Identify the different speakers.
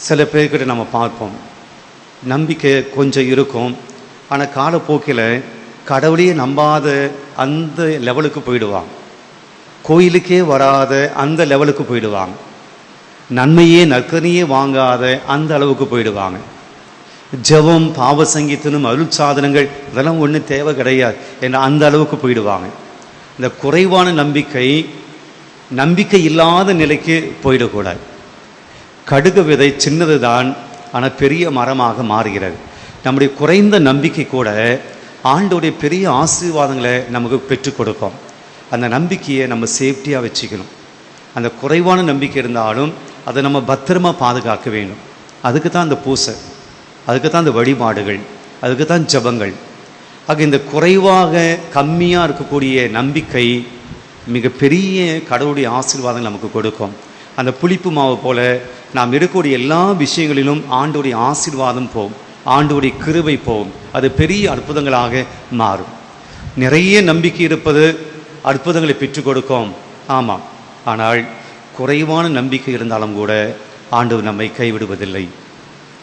Speaker 1: சில பேர்கிட்ட நம்ம பார்ப்போம், நம்பிக்கை கொஞ்சம் இருக்கும், ஆனால் காலப்போக்கில் கடவுளையே நம்பாத அந்த லெவலுக்கு போயிடுவாங்க. கோயிலுக்கே வராத அந்த லெவலுக்கு போயிடுவாங்க. நன்மையே நற்கனையே வாங்காத அந்த அளவுக்கு போயிடுவாங்க. ஜெபம், பாவ சங்கீதனும் அருள் சாதனங்கள் இதெல்லாம் ஒன்றும் தேவை கிடையாது என்ற அந்த அளவுக்கு போயிடுவாங்க. இந்த குறைவான நம்பிக்கை இல்லாத நிலைக்கு போயிடக்கூடாது. கடுகு விதை சின்னது தான், ஆனால் பெரிய மரமாக மாறுகிறது. நம்முடைய குறைந்த நம்பிக்கை கூட ஆண்டோடைய பெரிய ஆசீர்வாதங்களை நமக்கு பெற்றுக் கொடுக்கும். அந்த நம்பிக்கையை நம்ம சேஃப்டியாக வச்சுக்கணும். அந்த குறைவான நம்பிக்கை இருந்தாலும் அதை நம்ம பத்திரமா பாதுகாக்க வேண்டும். அதுக்கு தான் அந்த பூசை, அதுக்கு தான் அந்த வழிபாடுகள், அதுக்கு தான் ஜபங்கள். ஆக இந்த குறைவாக கம்மியாக இருக்கக்கூடிய நம்பிக்கை மிகப்பெரிய கடவுளுடைய ஆசீர்வாதங்கள் நமக்கு கொடுக்கும். அந்த புளிப்பு மாவு போல நாம் இருக்கக்கூடிய எல்லா விஷயங்களிலும் ஆண்டோடைய ஆசீர்வாதம் போகும், ஆண்டோடைய கிருபை போகும். அது பெரிய அற்புதங்களாக மாறும். நிறைய நம்பிக்கை இருப்பது அற்புதங்களை பெற்றுக் கொடுக்கும், ஆமாம். ஆனால் குறைவான நம்பிக்கை இருந்தாலும் கூட ஆண்டவர் நம்மை கைவிடுவதில்லை.